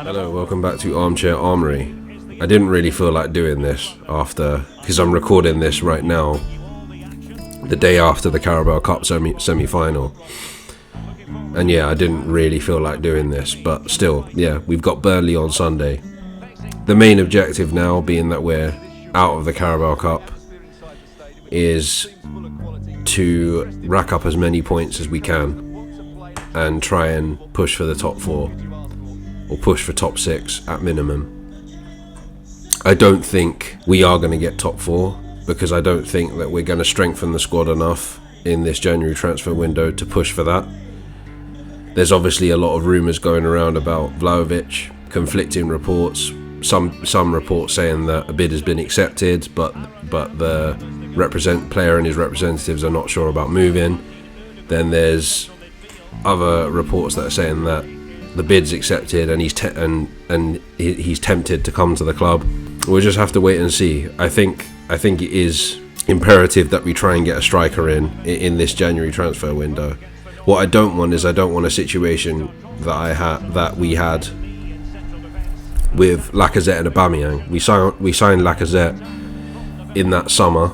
Hello, welcome back to Armchair Armory. I didn't really feel like doing this because I'm recording this right now, the day after the Carabao Cup semi-final. And yeah, I didn't really feel like doing this, but still, yeah, we've got Burnley on Sunday. The main objective now, being that we're out of the Carabao Cup, is to rack up as many points as we can and try and push for the top four, or push for top six at minimum. I don't think we are going to get top four, because I don't think that we're going to strengthen the squad enough in this January transfer window to push for that. There's obviously a lot of rumours going around about Vlahovic, conflicting reports. Some reports saying that a bid has been accepted, but the player and his representatives are not sure about moving. Then there's other reports that are saying that the bid's accepted and he's tempted to come to the club. We'll just have to wait and see. I think it is imperative that we try and get a striker in this January transfer window. What I don't want a situation that we had with Lacazette and Aubameyang. We signed Lacazette in that summer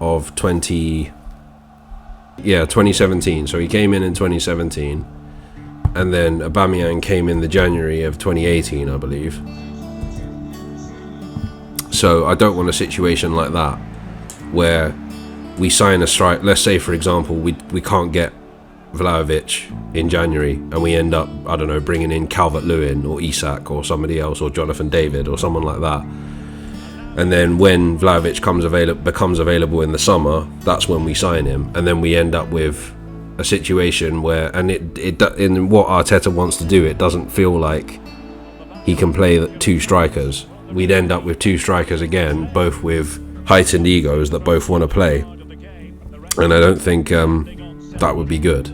of 2017. So he came in 2017, and then Aubameyang came in the January of 2018, I believe. So I don't want a situation like that where we sign a strike. Let's say, for example, we can't get Vlahovic in January, and we end up, I don't know, bringing in Calvert-Lewin or Isak or somebody else, or Jonathan David or someone like that. And then when Vlahovic becomes available in the summer, that's when we sign him, and then we end up with a situation where, and in what Arteta wants to do, it doesn't feel like he can play two strikers. We'd end up with two strikers again, both with heightened egos that both want to play, and I don't think that would be good.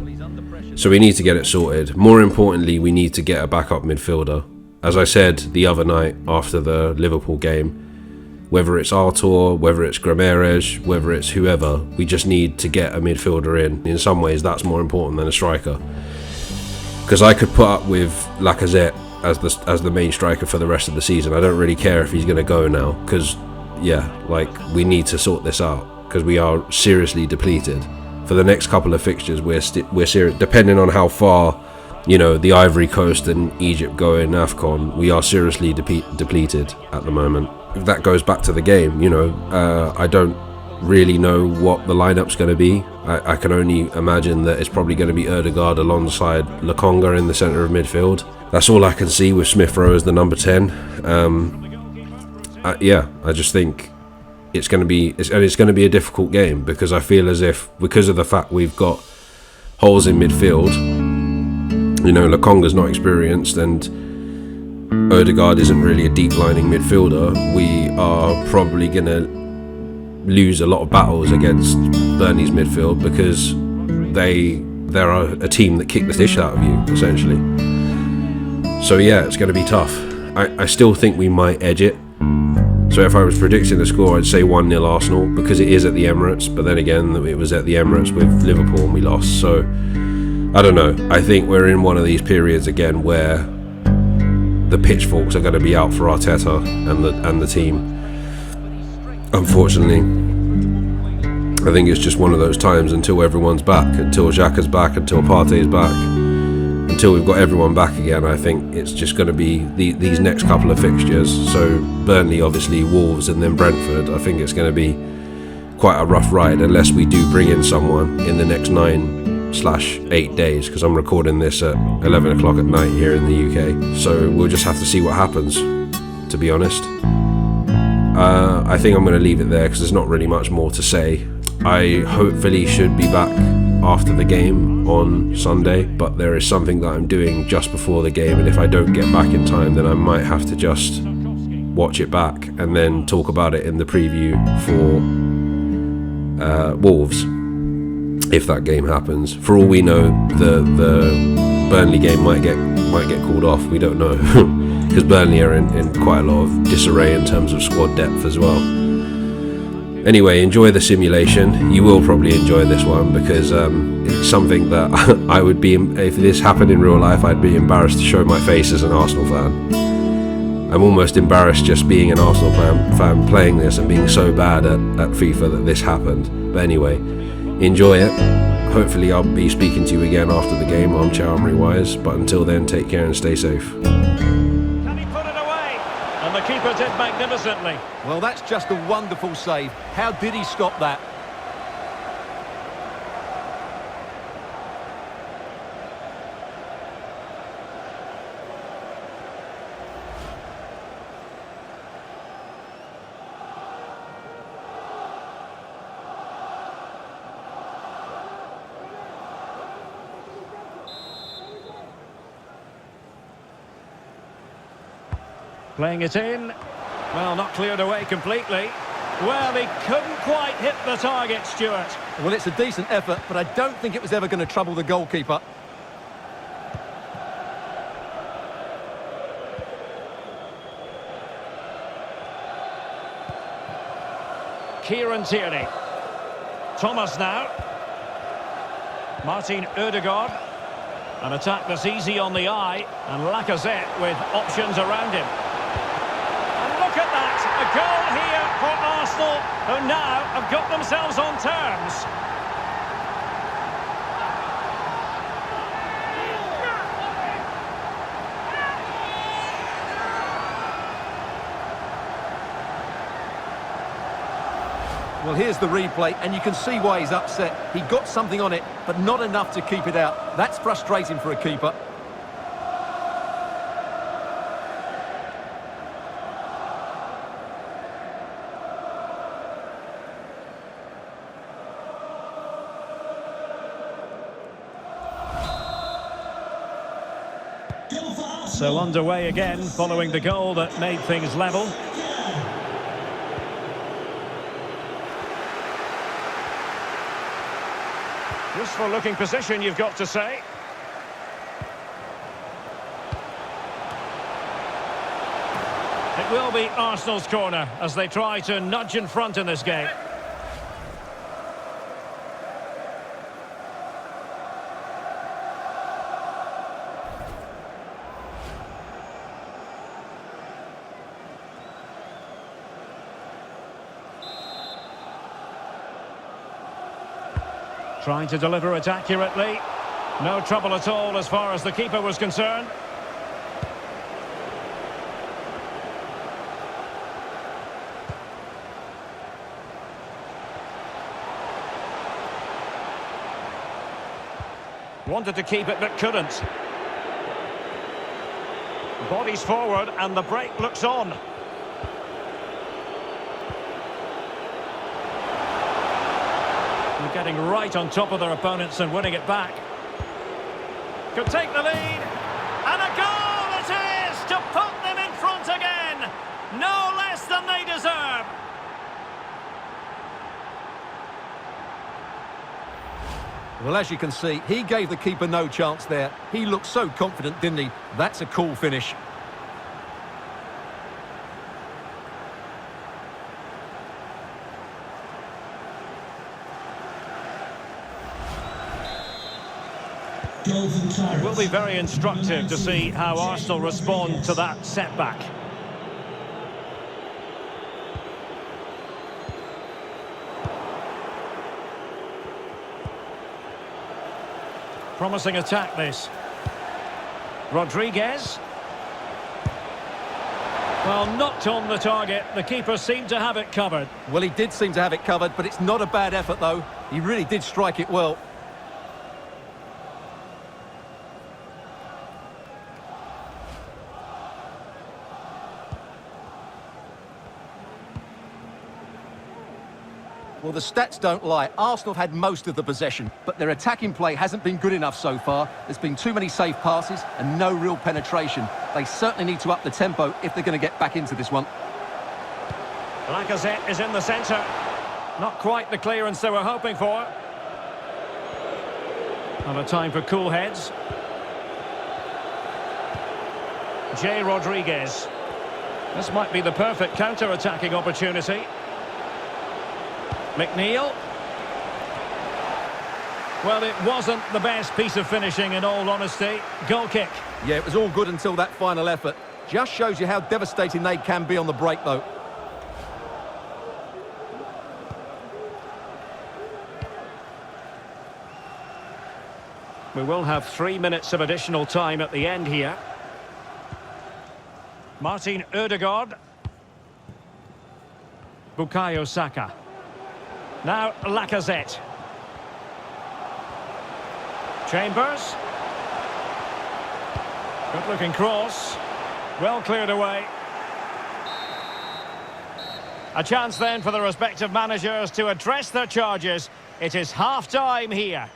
So we need to get it sorted. More importantly, we need to get a backup midfielder. As I said the other night after the Liverpool game, whether it's Artur, whether it's Pierre-emerick, whether it's whoever, we just need to get a midfielder in. In some ways, that's more important than a striker. Because I could put up with Lacazette as the main striker for the rest of the season. I don't really care if he's going to go now, because, yeah, we need to sort this out, because we are seriously depleted. For the next couple of fixtures, we're serious. Depending on how far, the Ivory Coast and Egypt go in AFCON, we are seriously depleted at the moment. If that goes back to the game, I don't really know what the lineup's going to be. I can only imagine that it's probably going to be Ødegaard alongside Lokonga in the centre of midfield. That's all I can see, with Smith Rowe as the number 10. I just think it's going to be a difficult game, because I feel as if, because of the fact we've got holes in midfield, Lokonga's not experienced and Ødegaard isn't really a deep lining midfielder, we are probably going to lose a lot of battles against Burnley's midfield, because they're a team that kick the dish out of you, essentially. So yeah, it's going to be tough. I still think we might edge it. So if I was predicting the score, I'd say 1-0 Arsenal, because it is at the Emirates, but then again, it was at the Emirates with Liverpool and we lost. So I don't know. I think we're in one of these periods again where the pitchforks are going to be out for Arteta and the team. Unfortunately, I think it's just one of those times until everyone's back, until Xhaka's back, until Partey's back, until we've got everyone back again. I think it's just going to be these next couple of fixtures. So Burnley, obviously, Wolves, and then Brentford. I think it's going to be quite a rough ride, unless we do bring in someone in the next 9/8 days, because I'm recording this at 11 o'clock at night here in the UK. So we'll just have to see what happens, to be honest. I think I'm going to leave it there, because there's not really much more to say. I hopefully should be back after the game on Sunday, but there is something that I'm doing just before the game, and if I don't get back in time, then I might have to just watch it back and then talk about it in the preview for Wolves, if that game happens. For all we know, the Burnley game might get called off. We don't know, because Burnley are in quite a lot of disarray in terms of squad depth as well. Anyway, enjoy the simulation. You will probably enjoy this one because it's something that I would be, if this happened in real life, I'd be embarrassed to show my face as an Arsenal fan. I'm almost embarrassed just being an Arsenal fan playing this and being so bad at FIFA that this happened. But anyway, enjoy it. Hopefully I'll be speaking to you again after the game on Pierre-Emerick Wise. But until then, take care and stay safe. Can he put it away? And the keeper did magnificently. Well, that's just a wonderful save. How did he stop that? Playing it in. Well, not cleared away completely. Well, he couldn't quite hit the target, Stuart. Well, it's a decent effort, but I don't think it was ever going to trouble the goalkeeper. Kieran Tierney. Thomas now. Martin Ødegaard. An attack that's easy on the eye. And Lacazette with options around him. And look at that. A goal here for Arsenal, who now have got themselves on terms. Well, here's the replay, and you can see why he's upset. He got something on it, but not enough to keep it out. That's frustrating for a keeper. So underway again, following the goal that made things level. Useful looking position, you've got to say. It will be Arsenal's corner as they try to nudge in front in this game. Trying to deliver it accurately. No trouble at all as far as the keeper was concerned. Wanted to keep it but couldn't. Bodies forward and the break looks on. Getting right on top of their opponents and winning it back. Could take the lead. And a goal it is to put them in front again. No less than they deserve. Well, as you can see, he gave the keeper no chance there. He looked so confident, didn't he? That's a cool finish. It will be very instructive to see how Arsenal respond to that setback. Promising attack this. Rodriguez. Well, knocked on the target. The keeper seemed to have it covered. Well, he did seem to have it covered, but it's not a bad effort, though. He really did strike it well. Well, the stats don't lie. Arsenal have had most of the possession, but their attacking play hasn't been good enough so far. There's been too many safe passes and no real penetration. They certainly need to up the tempo if they're going to get back into this one. Lacazette is in the centre. Not quite the clearance they were hoping for. And a time for cool heads. Rodriguez. This might be the perfect counter-attacking opportunity. McNeil. Well, it wasn't the best piece of finishing, in all honesty. Goal kick. Yeah, it was all good until that final effort. Just shows you how devastating they can be on the break, though. We will have 3 minutes of additional time at the end here. Martin Ødegaard. Bukayo Saka. Now Lacazette. Chambers. Good looking cross. Well cleared away. A chance then for the respective managers to address their charges. It is half-time here.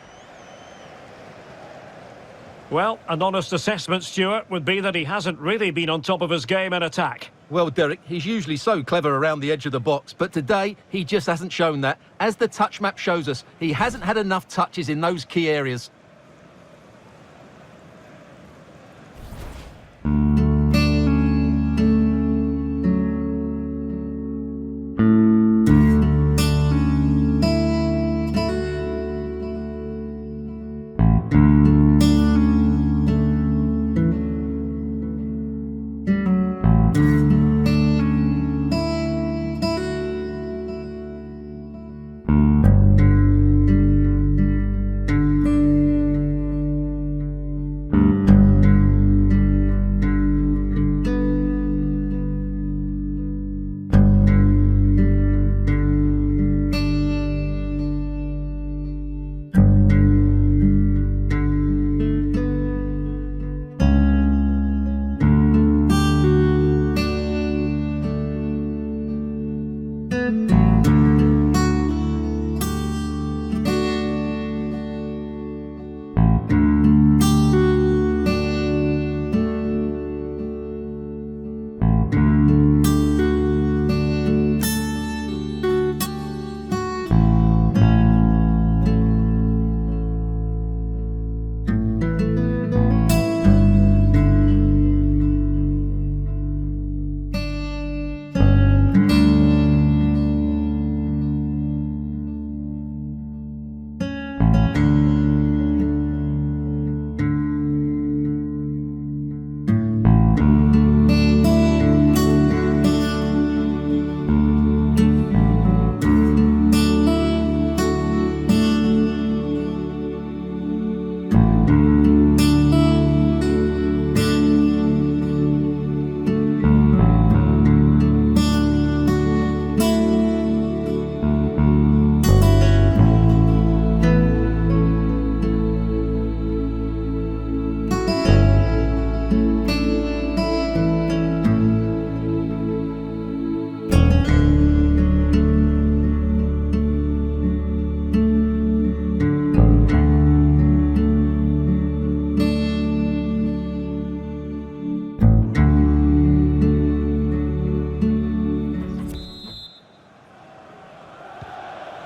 Well, an honest assessment, Stuart, would be that he hasn't really been on top of his game in attack. Well, Derek, he's usually so clever around the edge of the box, but today he just hasn't shown that. As the touch map shows us, he hasn't had enough touches in those key areas.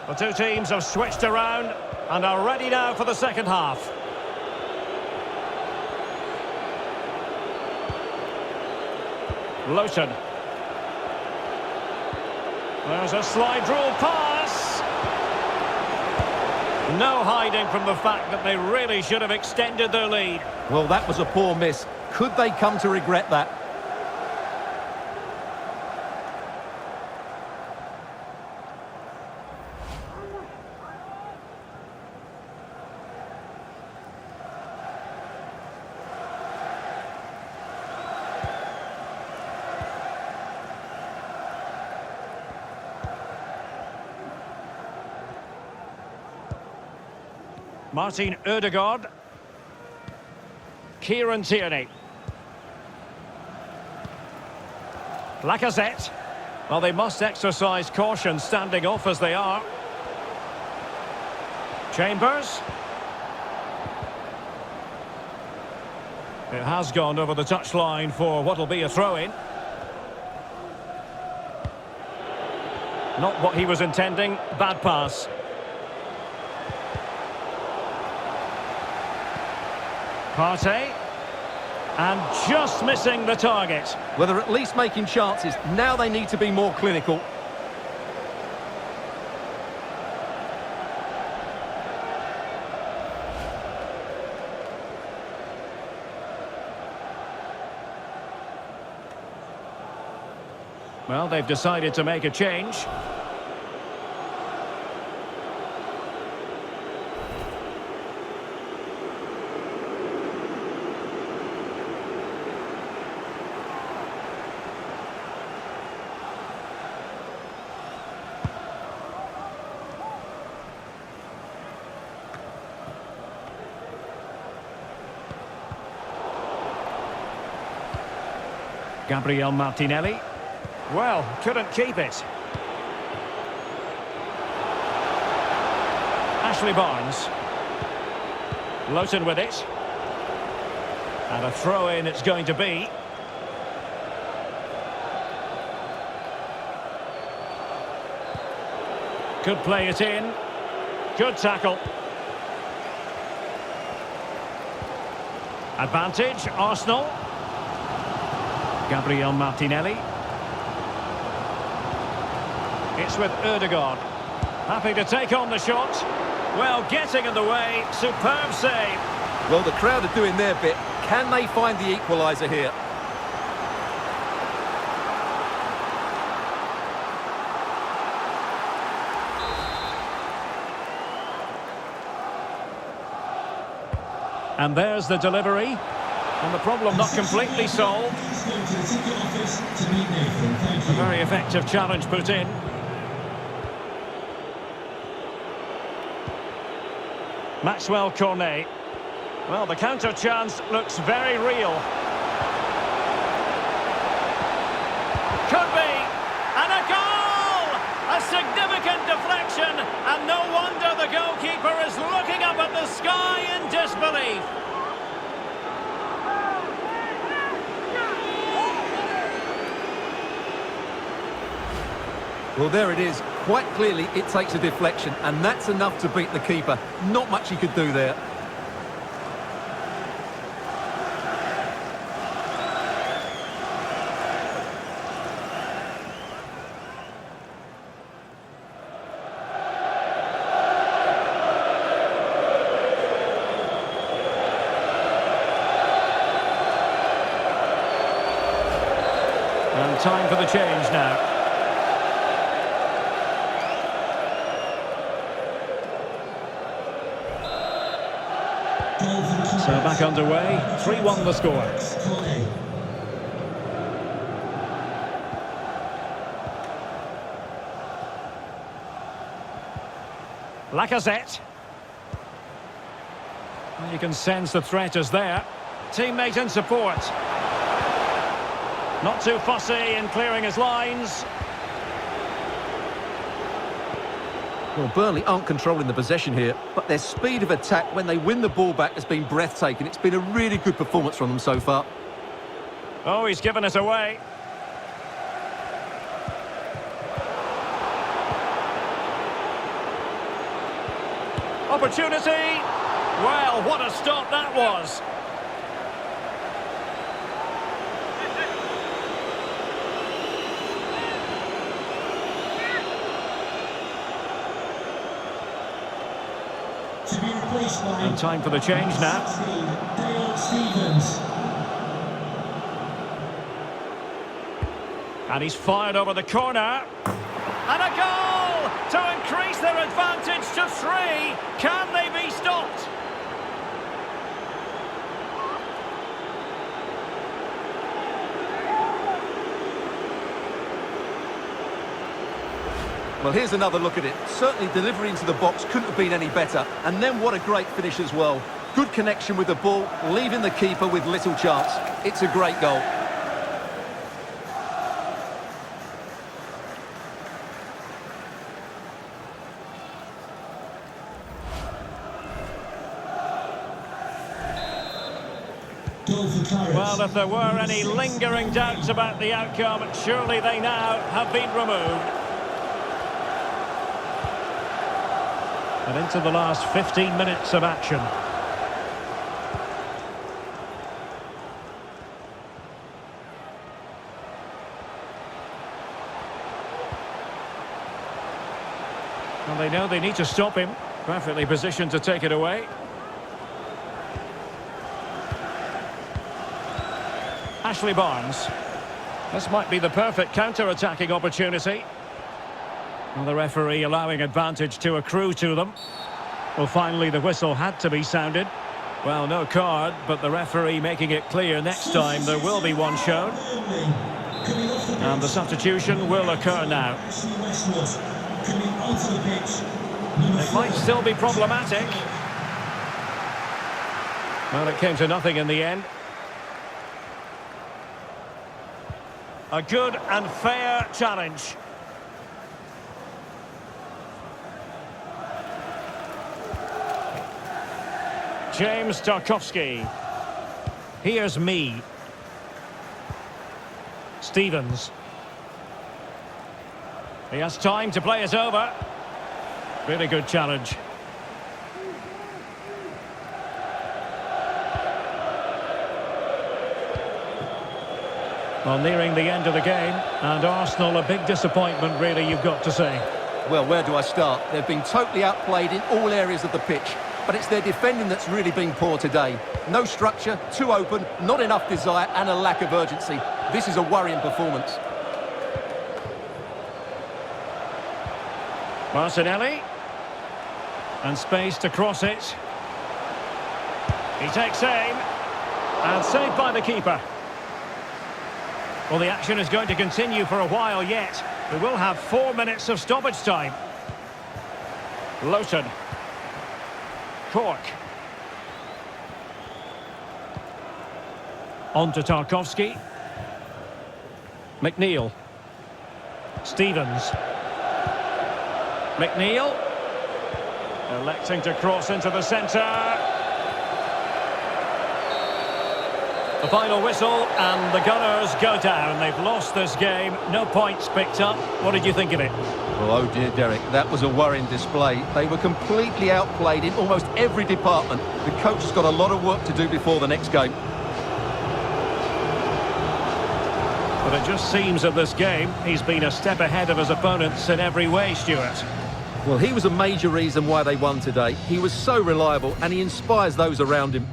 The two teams have switched around and are ready now for the second half. Lowton. There's a slide rule pass. No hiding from the fact that they really should have extended their lead. Well, that was a poor miss. Could they come to regret that? Martin Ødegaard. Kieran Tierney. Lacazette. Well, they must exercise caution standing off as they are. Chambers. It has gone over the touchline for what will be a throw-in. Not what he was intending. Bad pass. Partey, and just missing the target. Well, they're at least making chances. Now they need to be more clinical. Well, they've decided to make a change. Gabriel Martinelli. Well, couldn't keep it. Ashley Barnes. Lowton with it. And a throw-in it's going to be. Could play it in. Good tackle. Advantage, Arsenal. Gabriel Martinelli. It's with Ødegaard. Happy to take on the shot. Well, getting in the way. Superb save. Well, the crowd are doing their bit. Can they find the equaliser here? And there's the delivery. And the problem not completely solved. A very effective challenge put in. Maxwell Cornet. Well, the counter chance looks very real. Could be. And a goal! A significant deflection. And no wonder the goalkeeper is looking up at the sky in disbelief. Well, there it is. Quite clearly, it takes a deflection, and that's enough to beat the keeper. Not much he could do there. And time for the change now. So back underway, 3-1 the score. Lacazette. Well, you can sense the threat is there. Teammate in support. Not too fussy in clearing his lines. Well, Burnley aren't controlling the possession here, but their speed of attack when they win the ball back has been breathtaking. It's been a really good performance from them so far. Oh, he's given it away. Opportunity. Well, what a stop that was. And time for the change now. And he's fired over the corner. And a goal to increase their advantage to 3. Can they be stopped? Well, here's another look at it. Certainly delivery into the box couldn't have been any better. And then what a great finish as well. Good connection with the ball, leaving the keeper with little chance. It's a great goal. Well, if there were any lingering doubts about the outcome, surely they now have been removed. And into the last 15 minutes of action. Well, they know they need to stop him. Perfectly positioned to take it away. Ashley Barnes. This might be the perfect counter-attacking opportunity. Well, the referee allowing advantage to accrue to them. Well, finally the whistle had to be sounded. Well, no card, but the referee making it clear next time there will be one shown. And the substitution will occur now. It might still be problematic. Well, it came to nothing in the end. A good and fair challenge. James Tarkowski. Here's me. Stevens. He has time to play it over. Really good challenge. Well, nearing the end of the game, and Arsenal a big disappointment, really, you've got to say. Well, where do I start? They've been totally outplayed in all areas of the pitch, but it's their defending that's really been poor today. No structure, too open, not enough desire, and a lack of urgency. This is a worrying performance. Martinelli. And space to cross it. He takes aim. And saved by the keeper. Well, the action is going to continue for a while yet. We will have 4 minutes of stoppage time. Lowton. Cork. On to Tarkowski. McNeil. Stevens. McNeil. Electing to cross into the centre. The final whistle, and the Gunners go down. They've lost this game. No points picked up. What did you think of it? Well, oh dear, Derek, that was a worrying display. They were completely outplayed in almost every department. The coach has got a lot of work to do before the next game. But it just seems that this game, he's been a step ahead of his opponents in every way, Stuart. Well, he was a major reason why they won today. He was so reliable, and he inspires those around him.